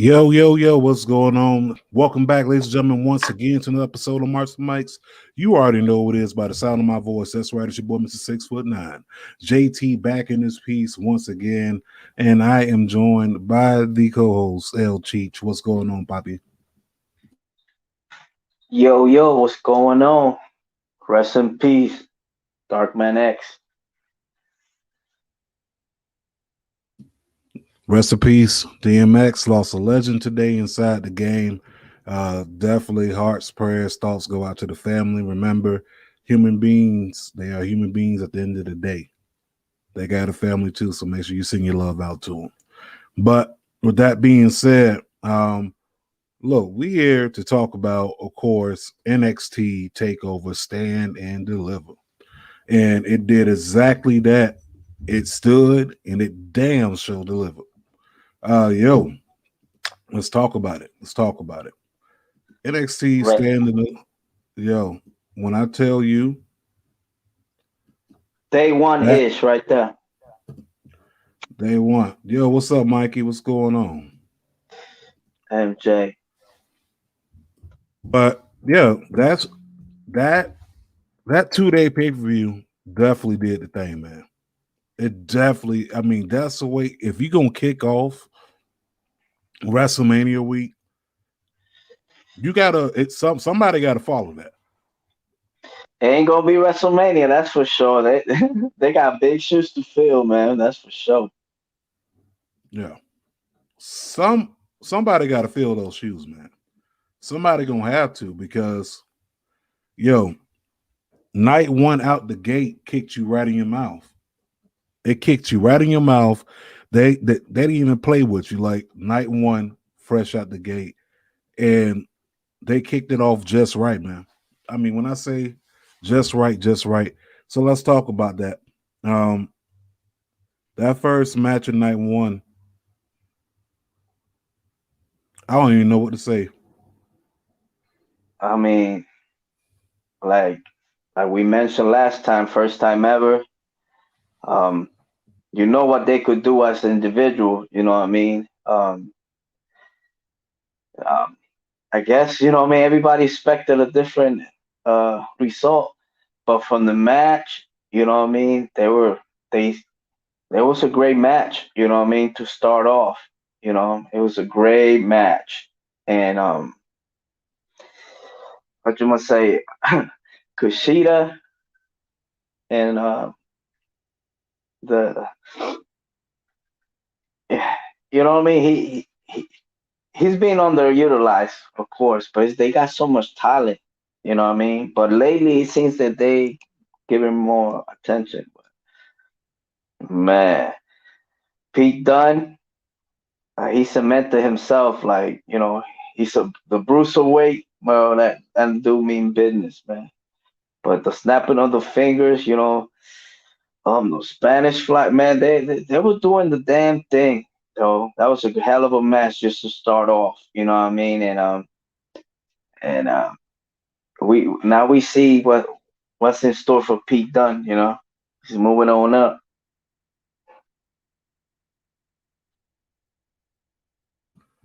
Yo, yo, yo, what's going on? Welcome back, ladies and gentlemen, once again to another episode of Marks and Mikes. You already know what it is by the sound of my voice. That's right, it's your boy, Mr. 6'9". JT back in this piece once again, and I am joined by the co-host, L Cheech. What's going on, Poppy? Yo, what's going on? Rest in peace, Darkman X. Rest in peace. DMX lost a legend today inside the game. Definitely hearts, prayers, thoughts go out to the family. Remember, human beings, they are human beings at the end of the day. They got a family too, so make sure you send your love out to them. But with that being said, look, we here to talk about, of course, NXT Takeover, Stand and Deliver, and it did exactly that. It stood and it damn sure delivered. Yo, let's talk about it. Let's talk about it. NXT Right. Stand and yo, when I tell you Day one that ish right there. they want, yo, what's up, Mikey? What's going on? MJ. But yeah, that that 2 day pay per view definitely did the thing, man. It definitely, I mean, that's the way. If you're gonna kick off WrestleMania week, you gotta. It's somebody got to follow that. It ain't gonna be WrestleMania, that's for sure. They they got big shoes to fill, man. That's for sure. Yeah, somebody got to fill those shoes, man. Somebody gonna have to because yo, night one out the gate kicked you right in your mouth. It kicked you right in your mouth. They didn't even play with you. Like night one, fresh out the gate, and they kicked it off just right, man. I mean, when I say just right, just right. So let's talk about that. Um, that first match of night one, I don't even know what to say. I mean, like like we mentioned last time, first time ever. Um, you know what they could do as an individual, you know what I mean? Um I guess, you know what I mean, everybody expected a different result. But from the match, you know what I mean, they it was a great match, you know what I mean, to start off. You know, it was a great match. And what you must say, Kushida and the you know what I mean, he's being underutilized, of course, but they got so much talent, you know what I mean? But lately it seems that they give him more attention. Man, Pete Dunne, he cemented himself like, you know, he's the Bruiserweight. Well, that do mean business, man. But the snapping of the fingers, you know, the Spanish fly, man, they were doing the damn thing. So that was a hell of a match just to start off, you know what I mean? And we see what's in store for Pete Dunne, you know. He's moving on up.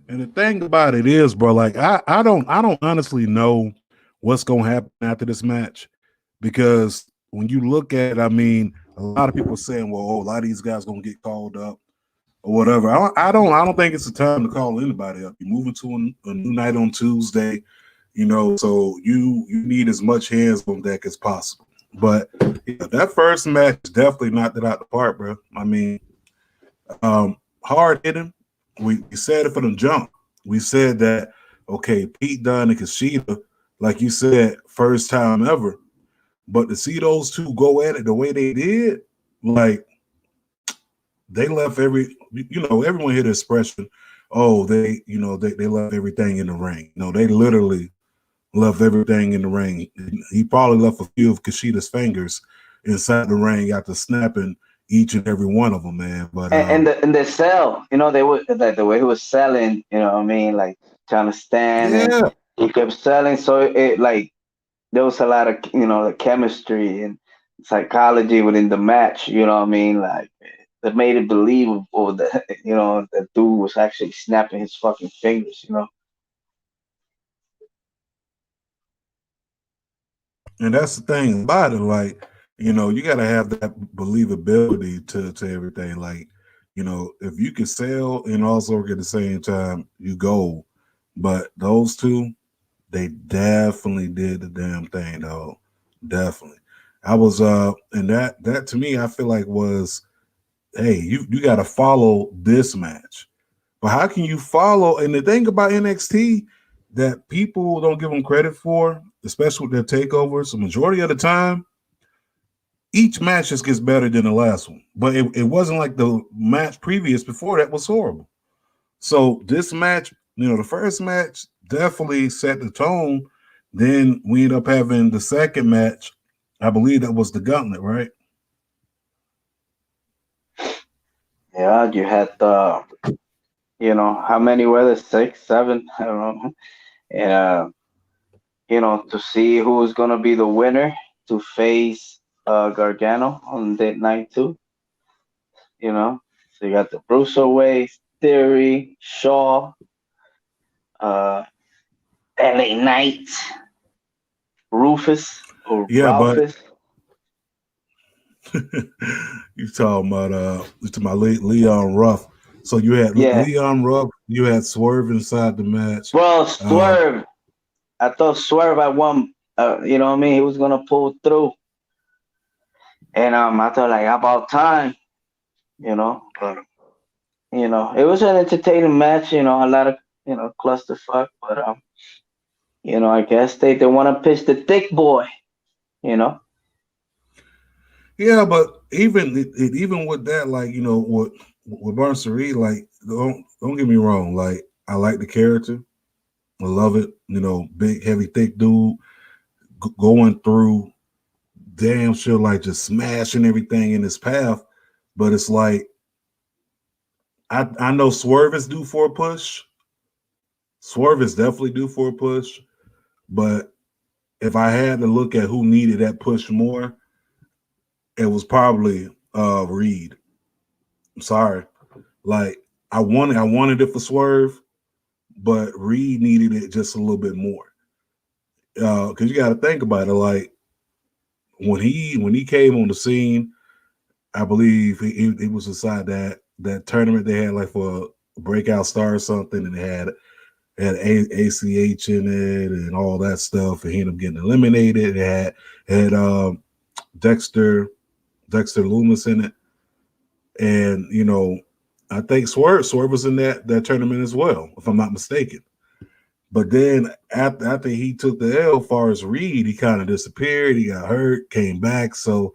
And the thing about it is, bro, like I don't honestly know what's gonna happen after this match because when you look at it, I mean, a lot of people are saying, well, oh, a lot of these guys gonna get called up or whatever. I don't think it's the time to call anybody up. You're moving to a new night on Tuesday, so you need as much hands on deck as possible. But yeah, that first match definitely knocked it out the park, bro. I mean, hard hitting. We said it for the jump. We said that okay, Pete Dunne and Kushida, like you said, first time ever. But to see those two go at it the way they did, like they left everyone hit the expression, oh, they left everything in the ring. No, they literally left everything in the ring. He probably left a few of Kushida's fingers inside the ring after snapping each and every one of them, man. But And the sell, you know, they were like the way he was selling, you know what I mean, like trying to stand and yeah, he kept selling. So it like there was a lot of, you know, the chemistry and psychology within the match, you know what I mean? Like that made it believable that that dude was actually snapping his fucking fingers. And that's the thing about it. Like, you got to have that believability to everything. Like, if you can sell and also work at the same time, you go. But those two, they definitely did the damn thing, though. Definitely. I was and that to me, I feel like was, hey, you got to follow this match. But how can you follow? And the thing about NXT that people don't give them credit for, especially with their takeovers, the majority of the time, each match just gets better than the last one. But it wasn't like the match previous before that was horrible. So this match, the first match definitely set the tone. Then we end up having the second match. I believe that was the gauntlet, right? Yeah, you had how many were there? Six, seven? I don't know. And to see who's gonna be the winner to face Gargano on that night too. So you got the Bruiserweight, Theory, Shaw, uh, LA Knight, Rufus or Yeah, but Ralphus. you talking about Leon Ruff. So you had Yeah. Leon Ruff, you had Swerve inside the match. Well, Uh, Swerve. I thought Swerve at one. You know what I mean? He was gonna pull through, and I thought like about time. But it was an entertaining match. A lot of clusterfuck, but I guess they want to pitch the thick boy. You know. yeah, but even with that, like with Barnsary, like don't get me wrong, like I like the character, I love it. Big, heavy, thick dude going through damn sure like just smashing everything in his path. But it's like I know Swerve is due for a push. Swerve is definitely due for a push. But if I had to look at who needed that push more, it was probably Reed. I'm sorry. Like I wanted it for Swerve, but Reed needed it just a little bit more. Because you got to think about it. Like when he came on the scene, I believe he was inside that tournament they had like for a breakout star or something, and it had ACH in it and all that stuff, and he ended up getting eliminated. It had Dexter Loomis in it, and I think Swerve was in that tournament as well, if I'm not mistaken. But then after he took the L, far as Reed, he kind of disappeared. He got hurt, came back. So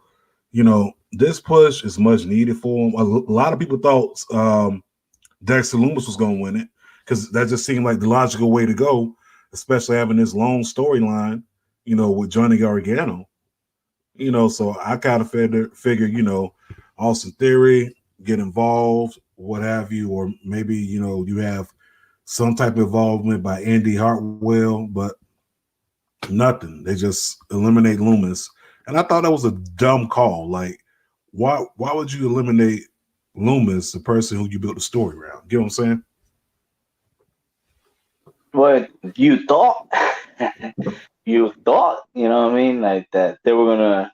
this push is much needed for him. A lot of people thought Dexter Loomis was going to win it because that just seemed like the logical way to go, especially having this long storyline, with Johnny Gargano. So I kind of figured, Austin Theory get involved, what have you, or maybe you have some type of involvement by Andy Hartwell, but nothing. They just eliminate Loomis, and I thought that was a dumb call. Like, why would you eliminate Loomis, the person who you built the story around? You know what I'm saying? What you thought? You thought? You know what I mean? Like that they were gonna,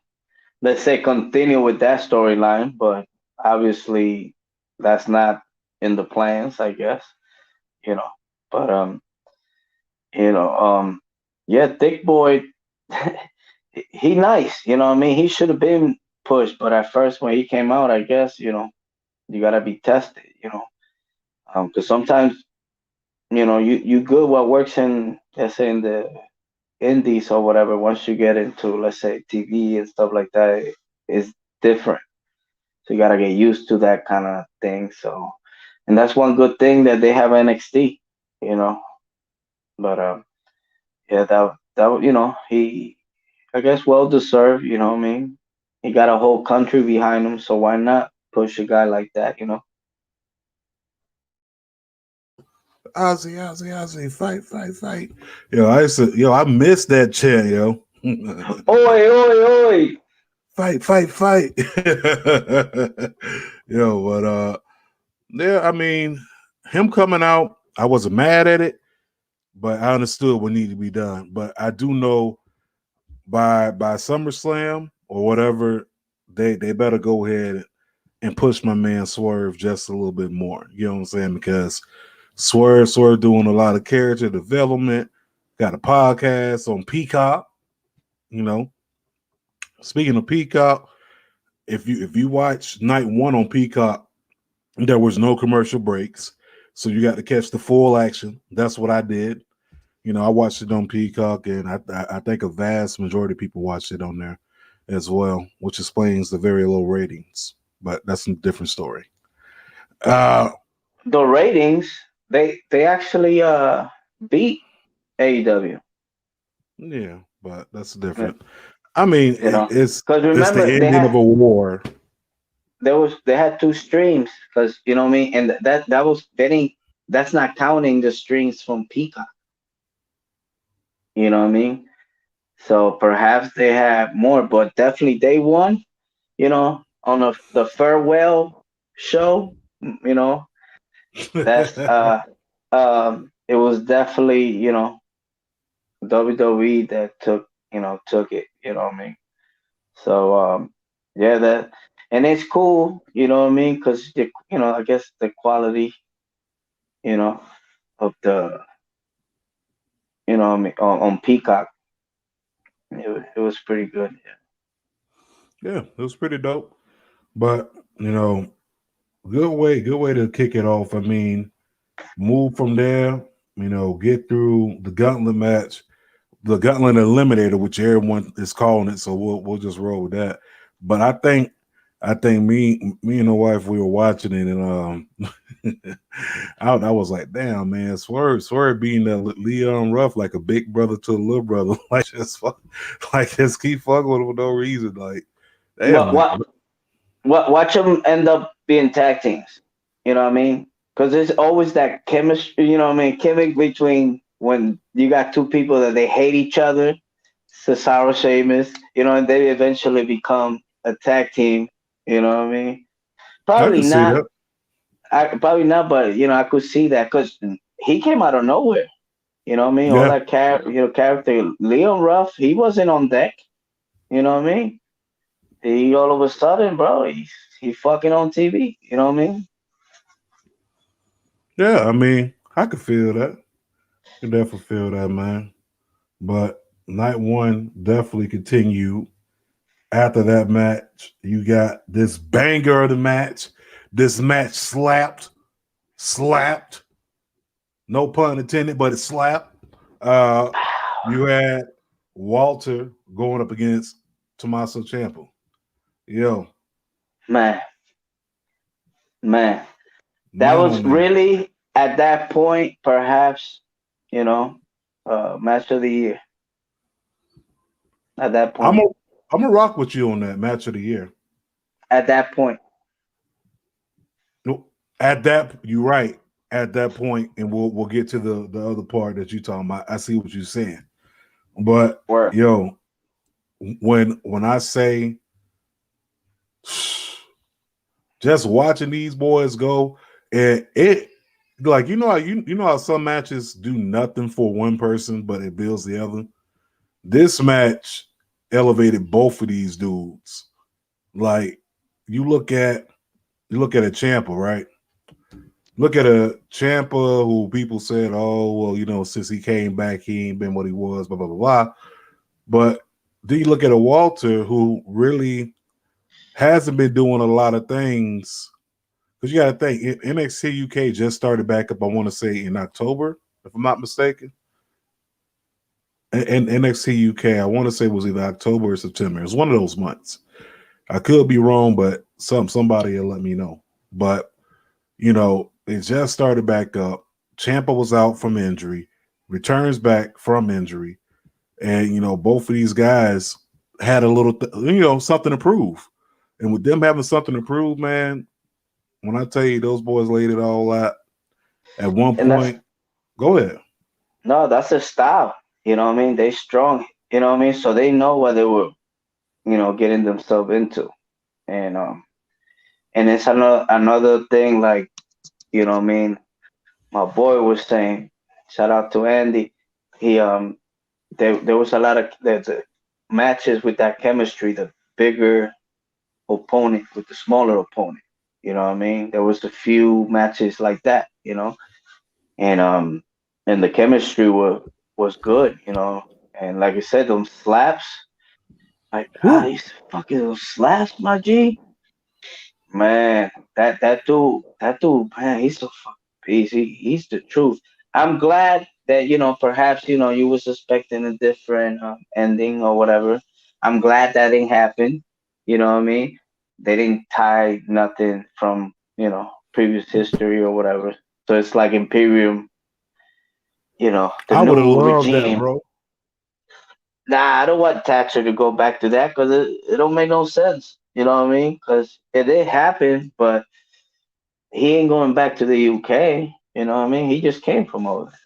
let's say, continue with that storyline, but obviously that's not in the plans, I guess. You know. But you know, yeah, Thick Boy, he nice. You know what I mean? He should have been pushed, but at first when he came out, I guess you gotta be tested. Because sometimes you good what works in, let's say, in the indies or whatever. Once you get into, let's say, TV and stuff like that, it's different. So you gotta get used to that kind of thing. So, and that's one good thing that they have NXT. You know, but yeah, that he, I guess, well deserved. You know what I mean? He got a whole country behind him, so why not push a guy like that? Ozzy, fight, fight, fight. I missed that chant, yo. Oi, oi, oi! fight, fight, fight. Yo, but yeah, I mean, him coming out, I wasn't mad at it, but I understood what needed to be done. But I do know by SummerSlam or whatever, they better go ahead and push my man Swerve just a little bit more. You know what I'm saying? Because Swerve doing a lot of character development, got a podcast on Peacock. You know, speaking of Peacock, if you watch night one on Peacock, there was no commercial breaks, so you got to catch the full action. That's what I did. You know, I watched it on Peacock, and I think a vast majority of people watched it on there as well, which explains the very low ratings. But that's a different story. Uh, The ratings, they actually beat AEW. yeah, but that's different. I mean, You know, because it's the remember ending of a war. they had two streams because you know what I mean, and that was betting. That's not counting the streams from Peacock. You know what I mean? So perhaps they have more, but definitely day one. You know, on the farewell show. You know, that's it was definitely WWE that took it. You know what I mean? So yeah, that and it's cool. You know what I mean? Because I guess the quality you know of the what I mean on Peacock, it was pretty good. Yeah, it was pretty dope. But you know, good way to kick it off. I mean, move from there. You know, get through the gauntlet match, the gauntlet eliminator, which everyone is calling it. So we'll just roll with that. But I think me and the wife we were watching it, and I was like, damn man, Swerve being the Leon Ruff like a big brother to a little brother, like just keep fucking with him for no reason, like damn, What like what watch them end up being tag teams. You know what I mean? Because there's always that chemistry. You know what I mean? Chemic between when you got two people that they hate each other, Cesaro, Sheamus. And they eventually become a tag team. You know what I mean? I Probably can see not. that. Probably not. But I could see that because he came out of nowhere. You know what I mean? All Yeah, that character. Leon Ruff, he wasn't on deck. You know what I mean? He all of a sudden, bro, he fucking on TV. You know what I mean? yeah. I mean, I could feel that. I can definitely feel that, man. But night one definitely continued. After that match, you got this banger of the match. This match slapped. No pun intended, but it slapped. Uh, you had Walter going up against Tommaso Ciampa. Yo, Man, man, that man, oh was man. really at that point, perhaps, you know, match of the year. At that I'm point, a I'm gonna rock with you on that match of the year. at that point, No, at that, you're right. At that point, and we'll get to the other part that you talking about. I see what you're saying, but where yo, when I say just watching these boys go, and it like you know how some matches do nothing for one person, but it builds the other. This match elevated both of these dudes. Like you look at you look at a Champa, right? Look at a Champa who people said, oh well, since he came back, he ain't been what he was, blah blah blah blah. But then you look at a Walter who really hasn't been doing a lot of things. Because you got to think, NXT UK just started back up, I want to say in October, if I'm not mistaken. And NXT UK, I want to say was either October or September. It was one of those months. I could be wrong, but somebody will let me know. But, it just started back up. Champa was out from injury, returns back from injury. And, both of these guys had a little, something to prove. And with them having something to prove, man, when I tell you those boys laid it all out, at one and that's point, go ahead. no, that's their style. You know what I mean? They strong. You know what I mean? So they know what they were. getting themselves into. And and it's another thing, like, I mean, my boy was saying, shout out to Andy. He there was a lot of the matches with that chemistry, the bigger opponent with the smaller opponent. You know what I mean? There was a few matches like that, and and the chemistry was good, And like I said, those slaps, like, Woo. these fucking those slaps, my G. Man, that dude, man, he's a fucking beast. He's the truth. I'm glad that, perhaps, you was expecting a different ending or whatever. I'm glad that didn't happen. You know what I mean? They didn't tie nothing from, previous history or whatever. So it's like Imperium, the I would have new loved that, regime. bro. Nah, I don't want Thatcher to go back to that because it don't make no sense. You know what I mean? Because it did happen, but he ain't going back to the UK. You know what I mean? He just came from over there.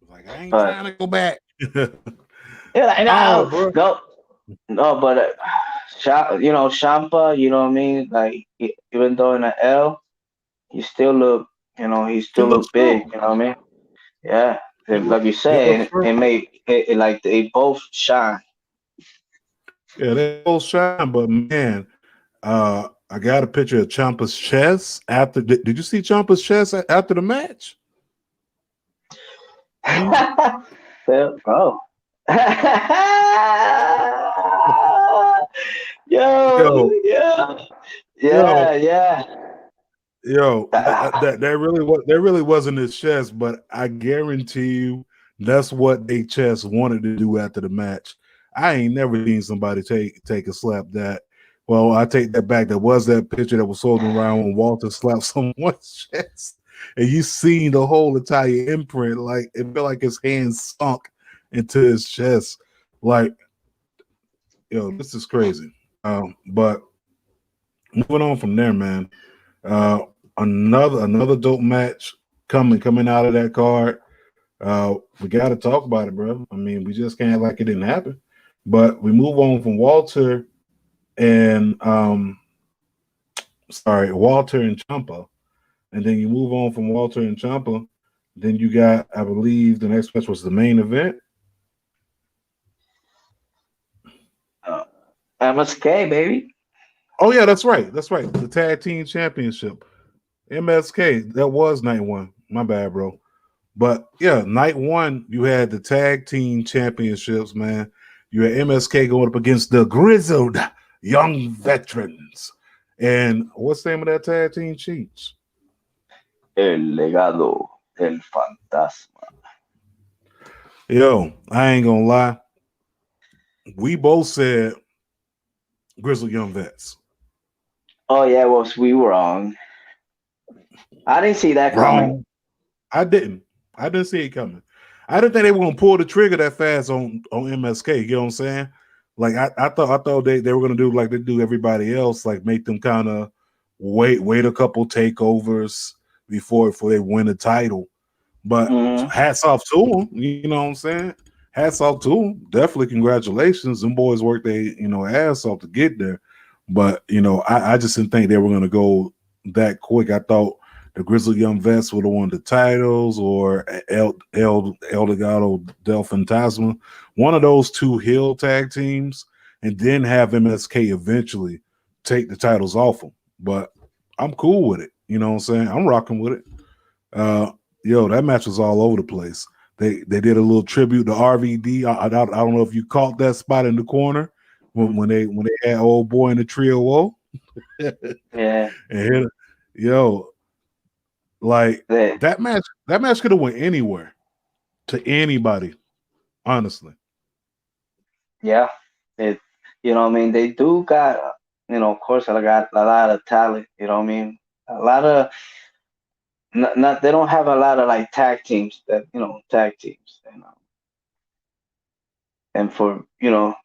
Like I ain't But trying to go back. yeah, like, Oh, no, bro. no, no. But Champa. You know what I mean? Like, even though in the L, he still look. He It still looks look big. strong. You know what I mean? Yeah. It And look, like you it looks said, strong. it made it like they both shine. Yeah, they both shine, but man, I got a picture of Ciampa's chest after. Did you see Ciampa's chest after the match? Easy. Well, bro. Yo, Yo, yeah, yo, yeah, yeah. yo, Ah, that really wasn't his chest, but I guarantee you that's what they chest wanted to do after the match. I ain't never seen somebody take a slap that. Well, I take that back. There was that picture that was floating around when Walter slapped someone's chest, and you seen the whole entire imprint. Like it felt like his hand sunk into his chest. Like, yo, this is crazy. But moving on from there, man. Uh, another dope match coming out of that card. We got to talk about it, bro. I mean, we just can't act like it didn't happen. But we move on from Walter and Walter and Champa, and then you move on from Walter and Champa. Then you got, I believe, the next match was the main event. uh, MSK, baby. Oh yeah, that's right. That's right. The tag team championship. MSK. That was night one. My bad, bro. But yeah, night one, you had the tag team championships, man. You had MSK going up against the grizzled young veterans. And what's the name of that tag team cheats? El legado del fantasma. Yo, I ain't gonna lie. We both said grizzled young vets. Oh yeah, was we wrong? I didn't see that coming. Wrong. I didn't. I didn't see it coming. I didn't think they were gonna pull the trigger that fast on MSK. You know what I'm saying? Like I thought they were gonna do like they do everybody else, like make them kind of wait a couple takeovers before they win the title. But Hmm. hats off to them. You know what I'm saying? Hats off to them. Definitely congratulations. Them boys worked their ass off to get there. But I just didn't think they were gonna go that quick. I thought the Grizzly Young Vets would have won the titles, or El Legado del Fantasma, one of those two heel tag teams, and then have MSK eventually take the titles off them. But I'm cool with it. You know what I'm saying? I'm rocking with it. Uh, yo, that match was all over the place. They did a little tribute to RVD. I don't know if you caught that spot in the corner when they had old boy in the trio wall. Yeah, And yo, like they, that match could have went anywhere to anybody, honestly. yeah. It, what I mean? They do got, of course, I got a lot of talent. You know what I mean? A lot of not they don't have a lot of like tag teams that tag teams, and for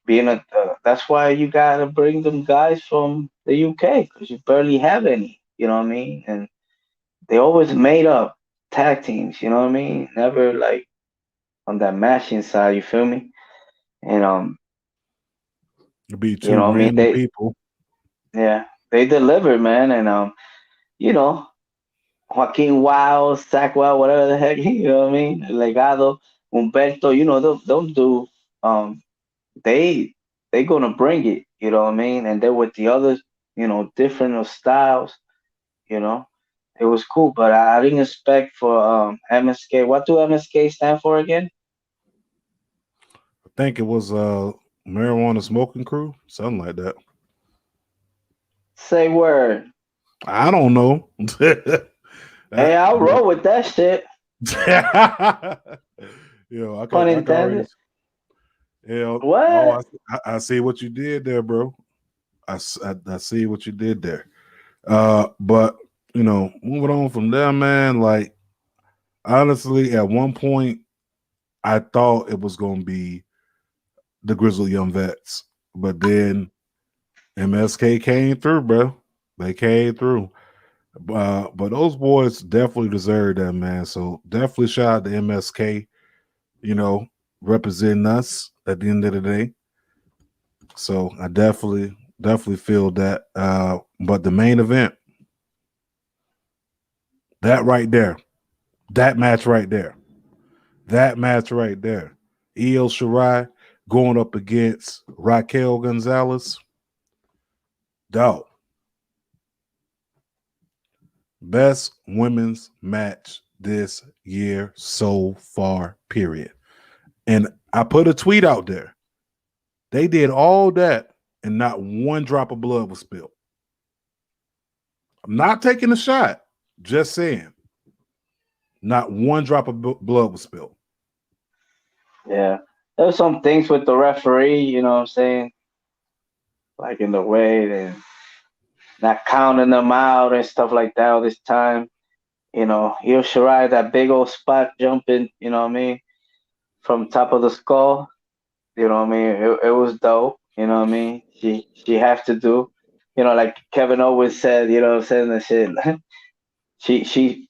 being that's why you gotta bring them guys from the UK because you barely have any. You know what I mean? And they always made up tag teams. You know what I mean? Never like on that matching side. You feel me? And It'd be You two know, I mean, random people. yeah, they delivered, man, and you know, Joaquin Wow, Zach Wow, whatever the heck, you know what I mean? Legado, Humberto, you know, those do, um, they they gonna bring it, you know what I mean? And then with the others, you know, different styles, you know, it was cool. But I didn't expect for MSK. What do MSK stand for again? I think it was marijuana smoking crew, something like that. Say word. I don't know. Hey, That, I'll but roll with that shit. I Pun can already. intended. Oh, What? I see what you did there, bro. I see what you did there. But moving on from there, man. Like honestly, at one point, I thought it was gonna be the Grizzly Young Vets, but then MSK came through, bro. They came through. But those boys definitely deserve that, man. So definitely shout out to MSK. You know, representing us at the end of the day. So I definitely feel that. But the main event, that right there, that match right there, that match right there, Io Shirai going up against Raquel Gonzalez. Dog, best women's match this year so far. Period. And I put a tweet out there. They did all that, and not one drop of blood was spilled. I'm not taking a shot. Just saying, not one drop of blood was spilled. Yeah. There's some things with the referee, you know what I'm saying? Like in the way they not counting them out and stuff like that all this time. You know, Io Shirai, that big old spot jumping, you know what I mean, from top of the skull. You know what I mean? It was dope. You know what I mean? She has to do. You know, like Kevin always said. You know what I'm saying? That shit. She.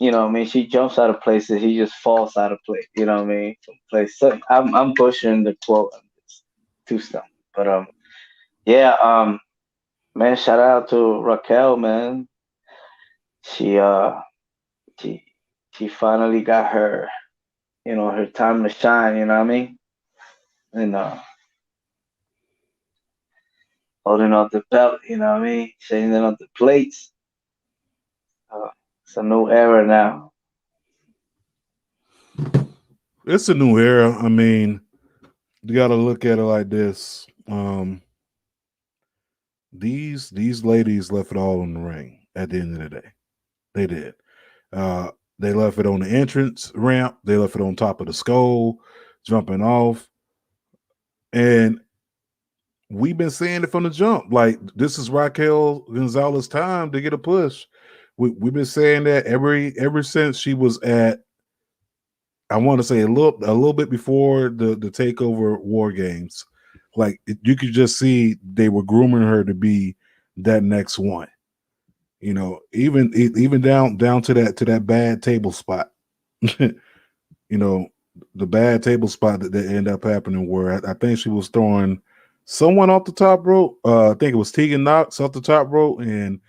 You know what I mean? She jumps out of places. He just falls out of place. You know what I mean? From place. So I'm butchering the quote. It's too stuff. But yeah. Man, shout out to Raquel. Man, she she she finally got her. You know, her time to shine. You know what I mean? And holding up the belt, you know what I mean? Changing up the plates. Uh, it's a new era now. It's a new era. I mean, you got to look at it like this. These ladies left it all in the ring at the end of the day. They did. Uh, they left it on the entrance ramp. They left it on top of the skull, jumping off. And we've been saying it from the jump. Like this is Raquel Gonzalez's time to get a push. We've been saying that ever since she was at. I want to say a little bit before the takeover war games. Like you could just see they were grooming her to be that next one. Even down to that bad table spot. you know, the bad table spot that ended up happening where I think she was throwing someone off the top rope. I think it was Tegan Knox off the top rope, and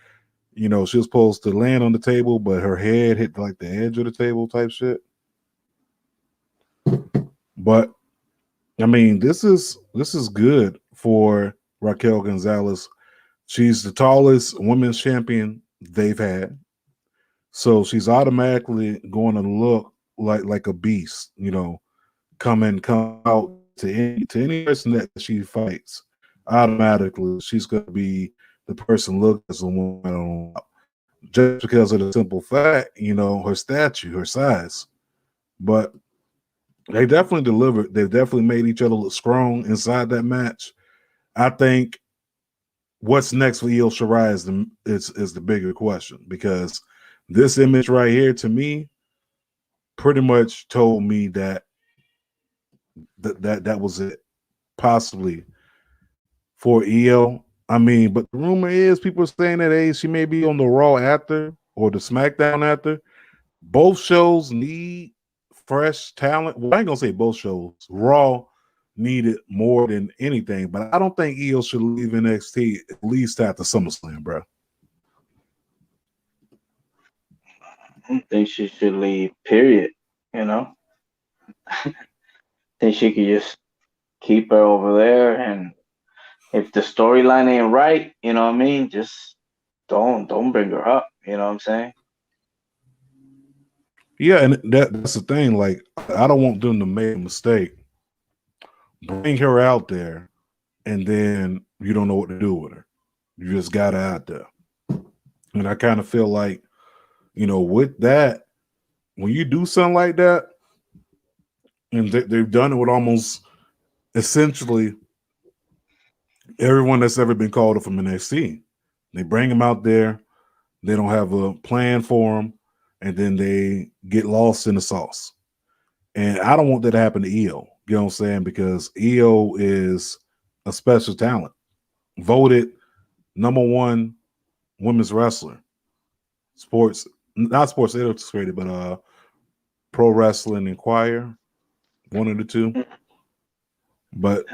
she was supposed to land on the table, but her head hit like the edge of the table type shit. But I mean, this is good for Raquel Gonzalez. She's the tallest women's champion they've had. So she's automatically going to look like a beast, coming out to any person that she fights. Automatically, she's going to be the person looked as a woman on top, just because of the simple fact, her stature, her size. But they definitely delivered. They've definitely made each other look strong inside that match. I think what's next for Io Shirai is the bigger question, because this image right here to me pretty much told me that was it, possibly for Io. I mean, but the rumor is people are saying that hey, she may be on the Raw after or the SmackDown after. Both shows need fresh talent. Well, I ain't gonna say both shows. Raw needed more than anything. But I don't think Io should leave NXT at least after SummerSlam, bro. I don't think she should leave. Period. You know, think she could just keep her over there, and if the storyline ain't right, you know what I mean, just don't bring her up. You know what I'm saying? Yeah, and that's the thing. Like, I don't want them to make a mistake, bring her out there, and then you don't know what to do with her. You just got her out there, and I kind of feel like, with that, when you do something like that, and they've done it with almost essentially everyone that's ever been called up from NXT. They bring them out there, they don't have a plan for them, and then they get lost in the sauce. And I don't want that to happen to EO. You know what I'm saying? Because EO is a special talent, voted number one women's wrestler, sports, not Sports Illustrated, but Pro Wrestling Inquirer, one of the two. But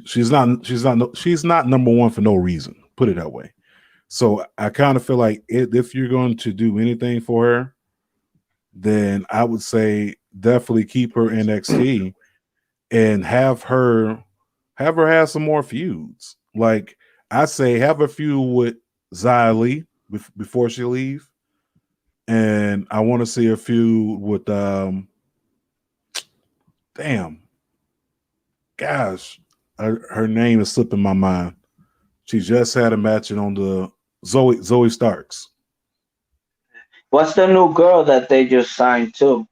she's not number one for no reason. Put it that way. So I kind of feel like if you're going to do anything for her, then I would say definitely keep her NXT and have her have some more feuds. Like I say, have a feud with Xia Li before she leave, and I want to see a feud with damn, gosh, her name is slipping my mind. She just had a match on the Zoe Starks. What's the new girl that they just signed to?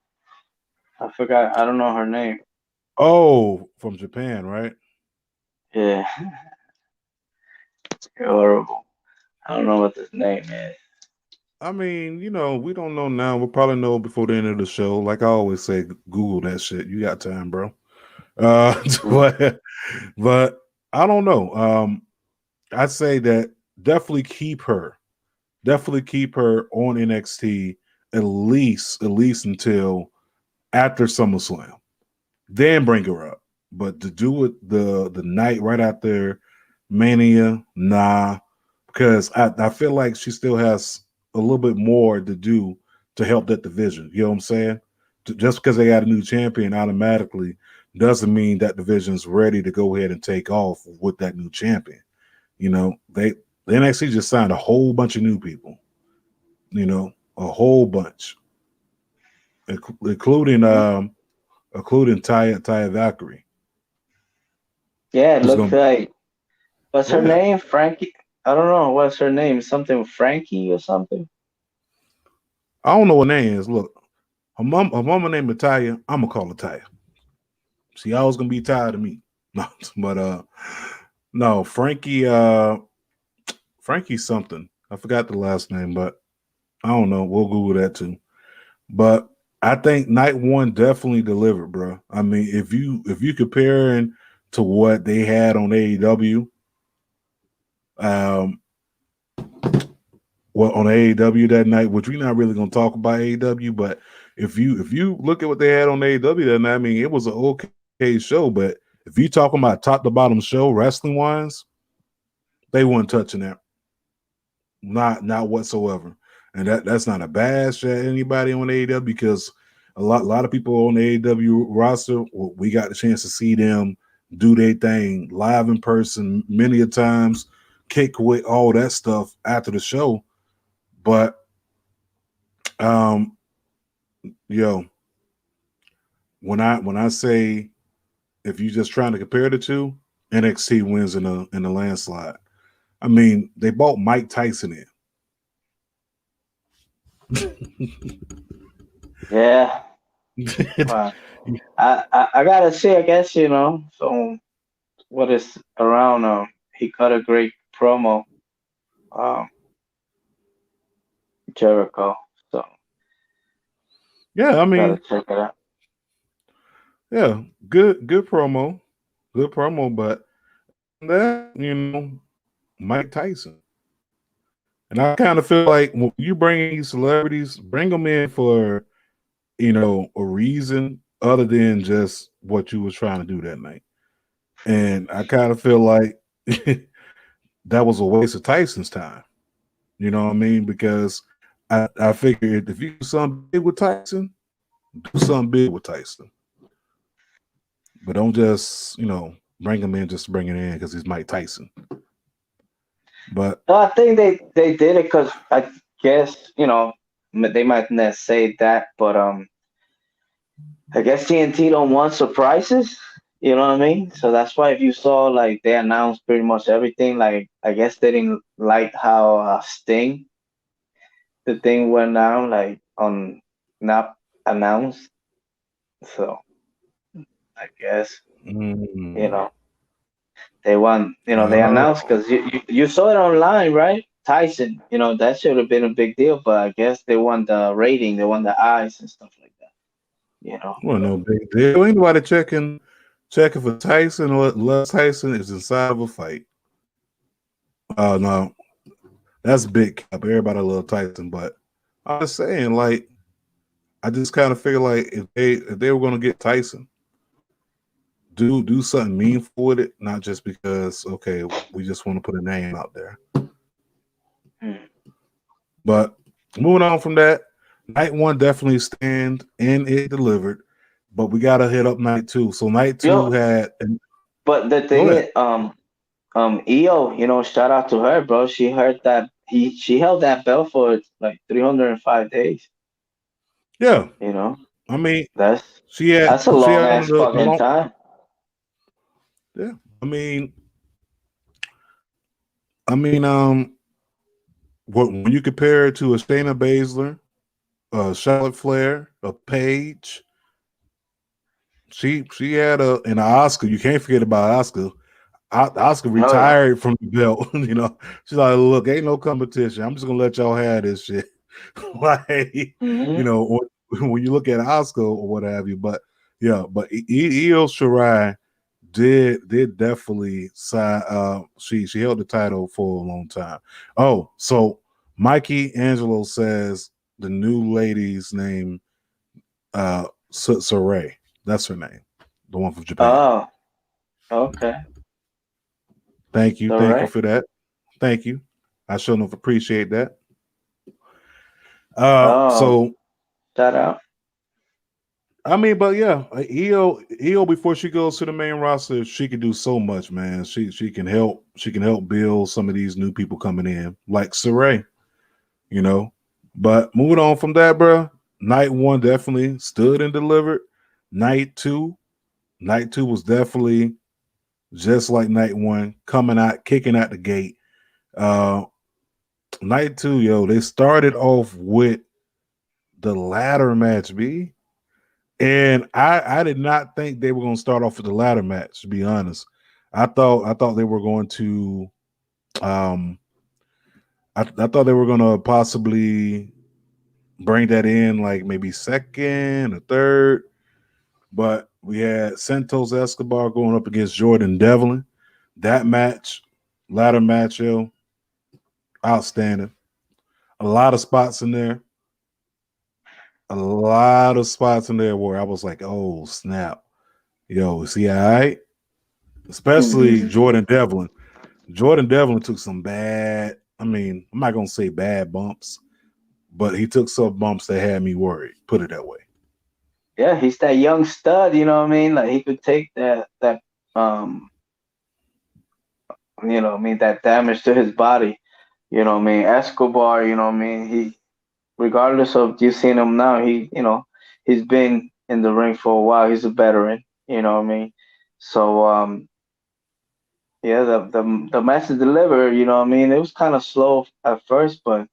I forgot. I don't know her name. Oh, from Japan, right? Yeah, horrible. I don't know what this name is. I mean, we don't know now. We'll probably know before the end of the show. Like I always say, Google that shit. You got time, bro. Mm. but I don't know. I'd say that definitely keep her. Definitely keep her on NXT at least until after SummerSlam. Then bring her up. But to do it the night right after Mania, nah, because I feel like she still has a little bit more to do to help that division. You know what I'm saying? Just because they got a new champion automatically doesn't mean that division's ready to go ahead and take off with that new champion. The NXT just signed a whole bunch of new people. A whole bunch, including Mhm. Taya Valkyrie, Yeah, it who's looks gonna like. What's her yeah. name? Frankie? I don't know. What's her name? Something Frankie or something? I don't know what name is. Look, her mama named Taya. I'm gonna call her Taya. She always gonna be tired of me. No, but no, Frankie something. I forgot the last name, but I don't know. We'll Google that too. But I think night one definitely delivered, bro. I mean, if you comparing to what they had on AEW, um, well, on AEW that night, which we're not really gonna talk about AEW, but if you look at what they had on AEW that night, I mean, it was an okay show, but if you talking about top to bottom show wrestling wise, they weren't touching that. Not whatsoever. And that's not a bash at anybody on AEW because a lot of people on the AEW roster, we got the chance to see them do their thing live in person many a times, kick with all that stuff after the show. But um, yo, when I say if you're just trying to compare the two, NXT wins in a landslide. I mean, they bought Mike Tyson Yeah. in. Wow. I gotta say, I guess So what is around? He cut a great promo. Um, Jericho. So Yeah, I gotta mean, check it out. yeah, good promo, good promo. But that Mike Tyson, and I kind of feel like when you bring in these celebrities, bring them in for a reason other than just what you was trying to do that night. And I kind of feel like that was a waste of Tyson's time. You know what I mean? Because I figured if you do something big with Tyson, do something big with Tyson. But don't just, bring him in just to bring it in because he's Mike Tyson. But No, I think they did it because I guess they might not say that, but I guess TNT don't want surprises. You know what I mean? So that's why if you saw like they announced pretty much everything. Like I guess they didn't like how Sting the thing went down like on not announced. So I guess you mm, know they want they announced oh, because you saw it online, right? Tyson, that should have been a big deal, but I guess they want the rating, they want the eyes and stuff like that. You know. well, no big deal. Ain't nobody checking for Tyson or Les Tyson is inside of a fight. No, that's big cap. Everybody love Tyson, but I'm just saying, like, I just kind of figure like if they were gonna get Tyson, do something meaningful with it, not just because okay, we just want to put a name out there. Hmm. But moving on from that, night one definitely stand and it delivered, but we gotta hit up night two. So night two Yo, had and but the go thing ahead. is, EO, shout out to her, bro. She heard that she held that belt for like 305 days. Yeah, You know, I mean that's she had that's a she long had one of ass the fucking long time. yeah. I mean I mean when you compare it to a Shayna Baszler, Charlotte Flair, a Paige, she had an Oscar. You can't forget about Oscar. Oscar Oh yeah. retired from the belt. She's like, look, ain't no competition. I'm just gonna let y'all have this shit. like, you Hmm. know, when you look at Oscar or what have you. But yeah, but Io Shirai did definitely sign. She held the title for a long time. Oh, so Mikey Angelo says the new lady's name, Saray. That's her name, the one from Japan. Oh, okay. All Thank you right. for that. Thank you. I sure enough appreciate that. Oh, So shout out. I mean, but yeah, EO before she goes to the main roster, she can do so much, man. She can help build some of these new people coming in, like Saray, you know. But moving on from that, bro. Night one definitely stood and delivered. Night two, night two was definitely just like night one, coming out, kicking out the gate. Uh, night two, yo, they started off with the ladder match, B. And I did not think they were going to start off with the ladder match. To be honest, I thought they were going to um I thought they were going to possibly bring that in like maybe second or third, but we had Santos Escobar going up against Jordan Devlin. That match, ladder match, yo, outstanding. A lot of spots in there. A lot of spots in there where I was like, oh snap. Yo, is he all right? Especially Hmm. Jordan Devlin. Jordan Devlin took some bad, I mean, I'm not going to say bad bumps, but he took some bumps that had me worried. Put it that way. Yeah, he's that young stud. You know what I mean? Like he could take that um that damage to his body. You know what I mean? Escobar. You know what I mean? He regardless of you seeing him now, he's been in the ring for a while. He's a veteran. You know what I mean? So yeah, the message delivered. You know what I mean? It was kind of slow at first, but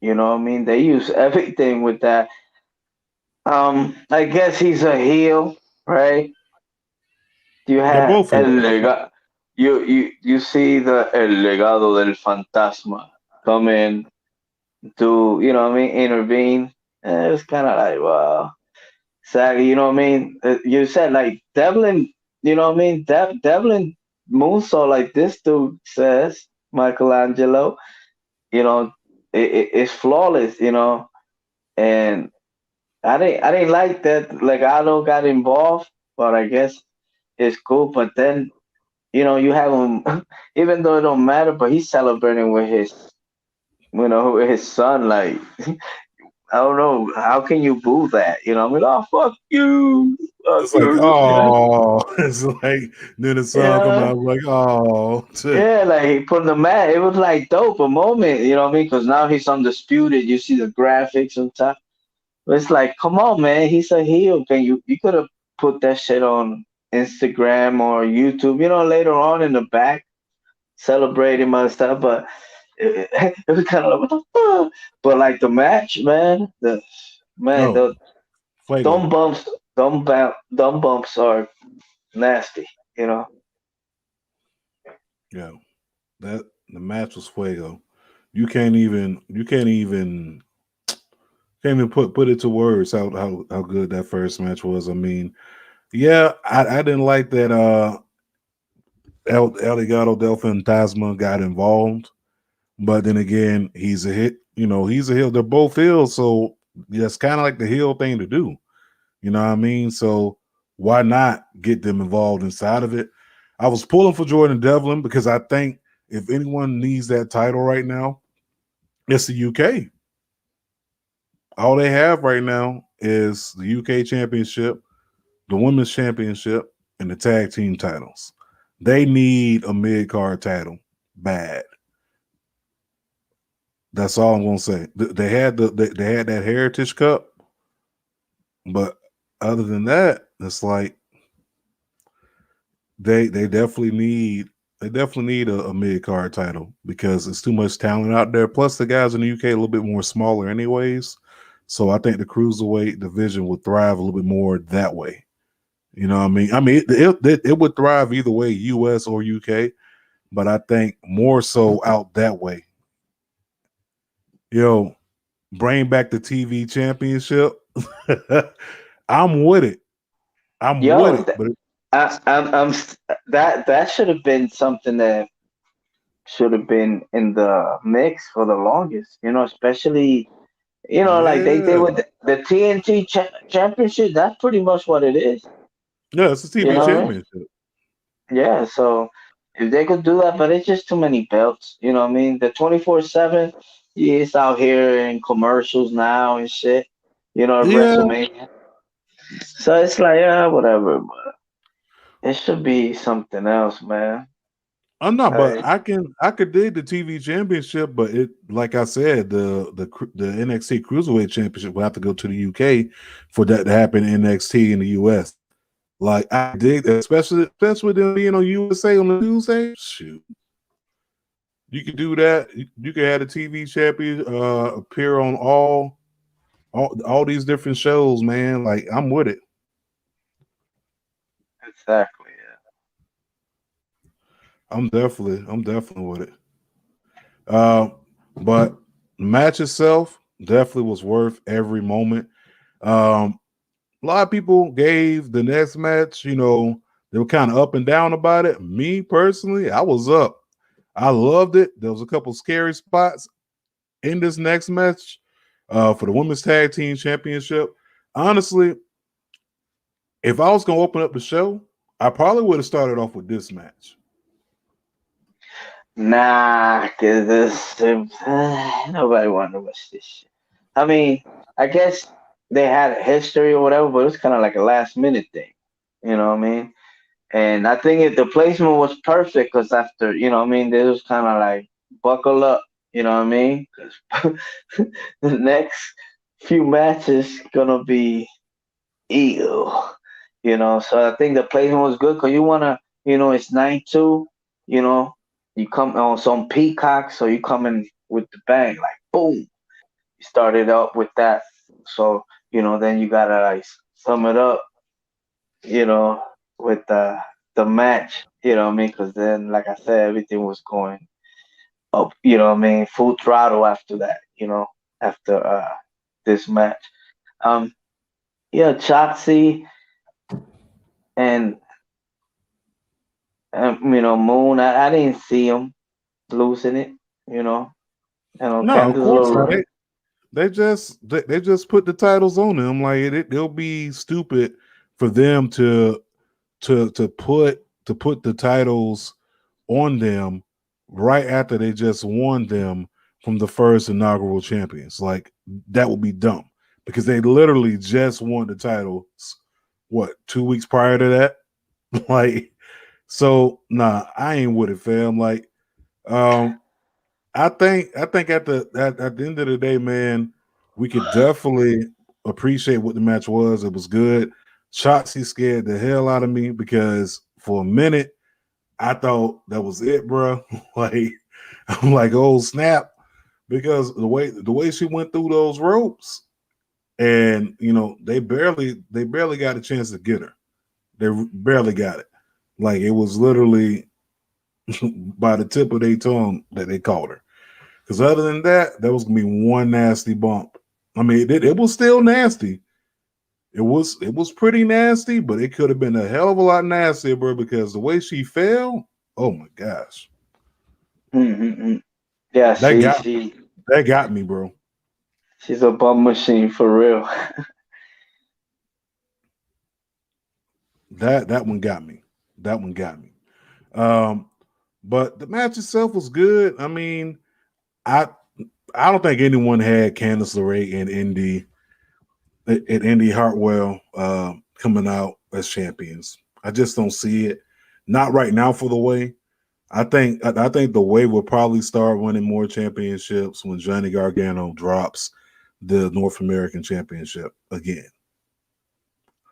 you know what I mean. They use everything with that. I guess he's a heel, right? You They're had both heels. you see the el legado del fantasma come in to what I mean intervene. And it was kind of like wow. Exactly, you know what I mean? You said like Devlin, you know what I mean? Devlin moonsault like this dude says, Michelangelo, you know, it's flawless, and I didn't like that. Like Aldo got involved, but I guess it's cool. But then you have him, even though it don't matter, but he's celebrating with with his son. Like I don't know, how can you boo that? I mean, oh fuck It's like, you, oh, it's like then the song come yeah. out like, oh, Yeah, like he put the mat. It was like dope, a moment, you know what I mean? Because now he's undisputed. You see the graphics and stuff. But it's like, come on, man. He's a heel. Can you could have put that shit on Instagram or YouTube, later on in the back, celebrating my stuff. But it was kind of like, what the fuck? But like the match, man, oh, the Fuego. dumb bumps, dumb bumps are nasty, you know. Yeah, that the match was Fuego. You can't even put it to words how good that first match was. I mean, yeah, I didn't like that El Legado del Fantasma got involved, but then again, he's a hit. He's a heel. They're both heels, so that's kind of like the heel thing to do. You know what I mean? So why not get them involved inside of it? I was pulling for Jordan Devlin because I think if anyone needs that title right now, it's the UK. All they have right now is the UK Championship, the Women's Championship, and the Tag Team titles. They need a mid card title bad. That's all I'm gonna say. They had that Heritage Cup, but other than that, it's like they definitely need a mid card title because it's too much talent out there. Plus, the guys in the UK a little bit more smaller, anyways. So I think the cruiserweight division would thrive a little bit more that way. You know what I mean? I mean, it would thrive either way, US or UK, but I think more so out that way. Yo, bring back the TV championship. I'm with it. I'm with Yo, it. But that should have been something that should have been in the mix for the longest. Especially like they did yeah, with the TNT championship. That's pretty much what it is. yeah, it's a You TV know what I mean? championship. Yeah. So if they could do that, but it's just too many belts. You know what I mean? The 24/7. Yeah, it's out here in commercials now and shit. At Yeah, WrestleMania. So it's like, whatever. But it should be something else, man. I'm not, but Like, I could dig the TV championship, but it like I said, the NXT Cruiserweight Championship will have to go to the UK for that to happen in NXT in the US. Like I could dig, especially with them being on USA on the Tuesday. Shoot, you could do that. You could have the TV champion appear on all these different shows, man. Like I'm with it. exactly. Yeah. I'm definitely with it. Uh, but the match itself definitely was worth every moment. Um, a lot of people gave the next match, they were kind of up and down about it. Me personally, I was up. I loved it. There was a couple scary spots in this next match for the Women's Tag Team Championship. Honestly, if I was going to open up the show, I probably would have started off with this match. Nah, cause this nobody wanted to watch this shit. I mean, I guess they had a history or whatever, but it was kind of like a last minute thing. You know what I mean? And I think the placement was perfect because after, what I mean, they was kind of like buckle up. You know what I mean? 'Cause the next few matches gonna be ew. So I think the placement was good because you wanna, it's night two. You know, you come on some Peacock, so you come in with the bang, like boom. You started up with that, so then you gotta like sum it up, you know, with the match. You know what I mean? Because then, like I said, everything was going up. You know what I mean? Full throttle after that. After this match. Um, yeah, Chotzi and Moon. I didn't see him losing it. You know, No, of Candace course not. little. They just put the titles on them. Like it'll be stupid for them to put the titles on them right after they just won them from the first inaugural champions. Like that would be dumb because they literally just won the titles what 2 weeks prior to that. Like so nah, I ain't with it, fam. Like um I think at the end of the day, man, we could definitely appreciate what the match was. It was good. Shotzi scared the hell out of me because for a minute I thought that was it, bro. Like I'm like, oh snap, because the way she went through those ropes, and they barely got a chance to get her. They barely got it. Like it was literally by the tip of their tongue that they caught her. Because other than that, there was gonna be one nasty bump. I mean, it was still nasty. It was pretty nasty, but it could have been a hell of a lot nastier, bro. Because the way she fell, oh my gosh, Mm-hmm. Yeah, that she got she that got me, bro. she's a bum machine for real. That one got me. That one got me. Um, but the match itself was good. I mean, I I don't think anyone had Candice LeRae and Indy Hartwell coming out as champions. I just don't see it. Not right now for the way. I think the way will probably start winning more championships when Johnny Gargano drops the North American Championship again.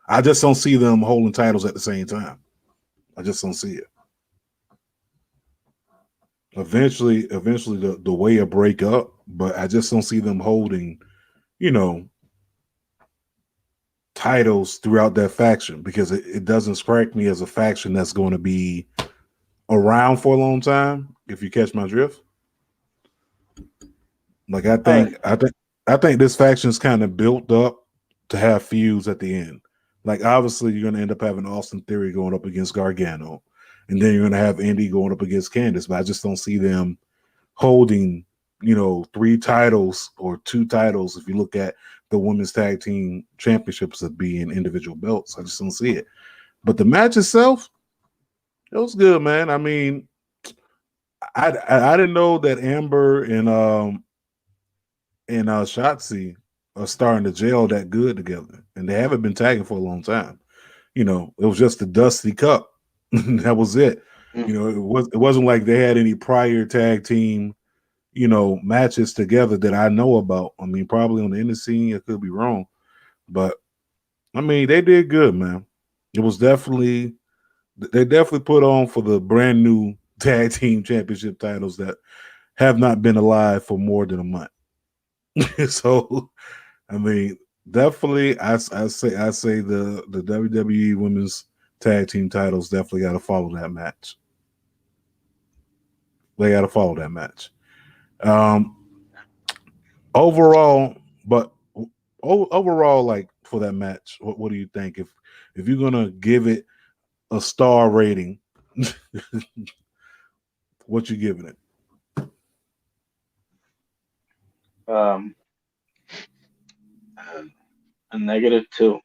I just don't see them holding titles at the same time. I just don't see it. Eventually, the way will break up, but I just don't see them holding, you know, titles throughout that faction because it doesn't strike me as a faction that's going to be around for a long time. If you catch my drift, like I think Right. I think I think this faction's kind of built up to have feuds at the end. Like obviously you're going to end up having Austin Theory going up against Gargano, and then you're going to have Indy going up against Candice. But I just don't see them holding, three titles or two titles. If you look at the women's tag team championships as being individual belts, I just don't see it. But the match itself, it was good, man. I mean, I didn't know that Amber and Shotzi are starting to gel that good together, and they haven't been tagging for a long time. It was just the Dusty Cup. That was it. Mm. It wasn't like they had any prior tag team matches together that I know about. I mean, probably on the indie scene, I could be wrong, but I mean, they did good, man. It was definitely they definitely put on for the brand new tag team championship titles that have not been alive for more than a month. So, I mean, definitely, I say the WWE Women's Tag Team titles definitely got to follow that match. They got to follow that match. Um, overall, but overall, like for that match, what do you think? If you're gonna give it a star rating, what you giving it? Um, uh, a -2.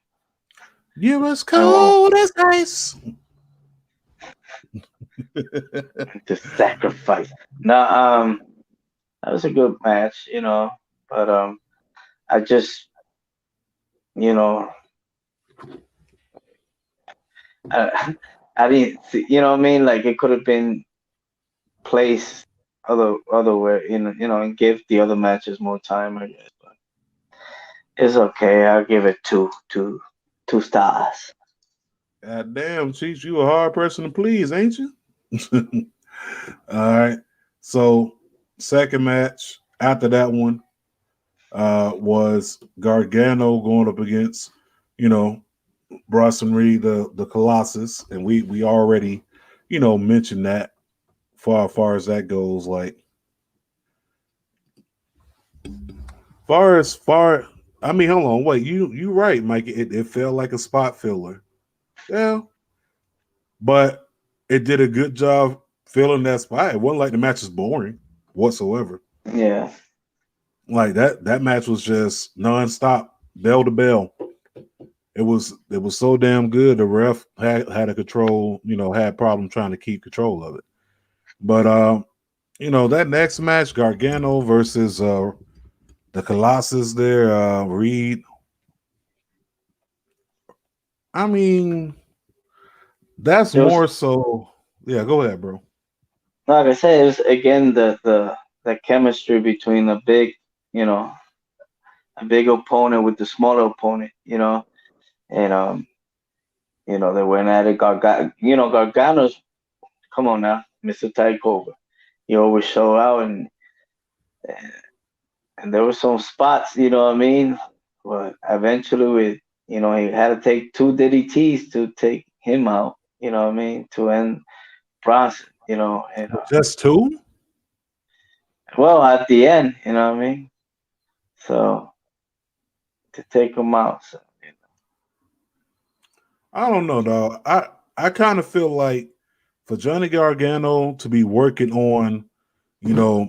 Give us I won't cold as ice. to sacrifice. No, that was a good match, but I just, you know, I, I didn't see, you know what I mean? Like it could have been placed other way, and give the other matches more time, I guess. But it's okay. I'll give it two stars. God damn, Chief, you a hard person to please, ain't you? All right. So, second match after that one was Gargano going up against, you know, Bronson Reed, the Colossus, and we already, mentioned that far as that goes. Like far, I mean, hold on, wait, you right, Mike. It felt like a spot filler, yeah, but it did a good job filling that spot. It wasn't like the match is boring whatsoever. Yeah. Like that match was just nonstop, bell to bell, it was so damn good. The ref had a control, had problem trying to keep control of it. But that next match, Gargano versus the Colossus there, Reed. I mean, that's It was more so. Yeah, go ahead, bro. like I said, it was again the chemistry between you know, a big opponent with the smaller opponent, and they went at it. Gargano's come on now, Mr. Takeover. He always show out, and there were some spots, you know what I mean. But eventually, he had to take two DDTs to take him out, you know what I mean, to end Bronson, and Just two? well, at the end, you know what I mean. So to take him out, so, I don't know, dog. I kind of feel like for Johnny Gargano to be working on, you know,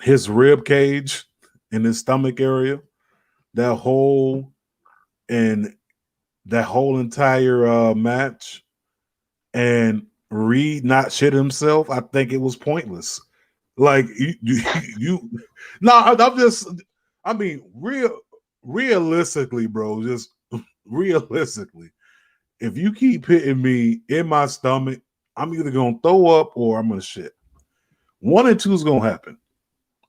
his rib cage in his stomach area, that whole and that whole entire match, and Reed not shit himself, I think it was pointless. Like you no, I'm just, I mean, realistically, bro, just realistically, if you keep hitting me in my stomach, I'm either gonna throw up or I'm gonna shit. One and two is gonna happen.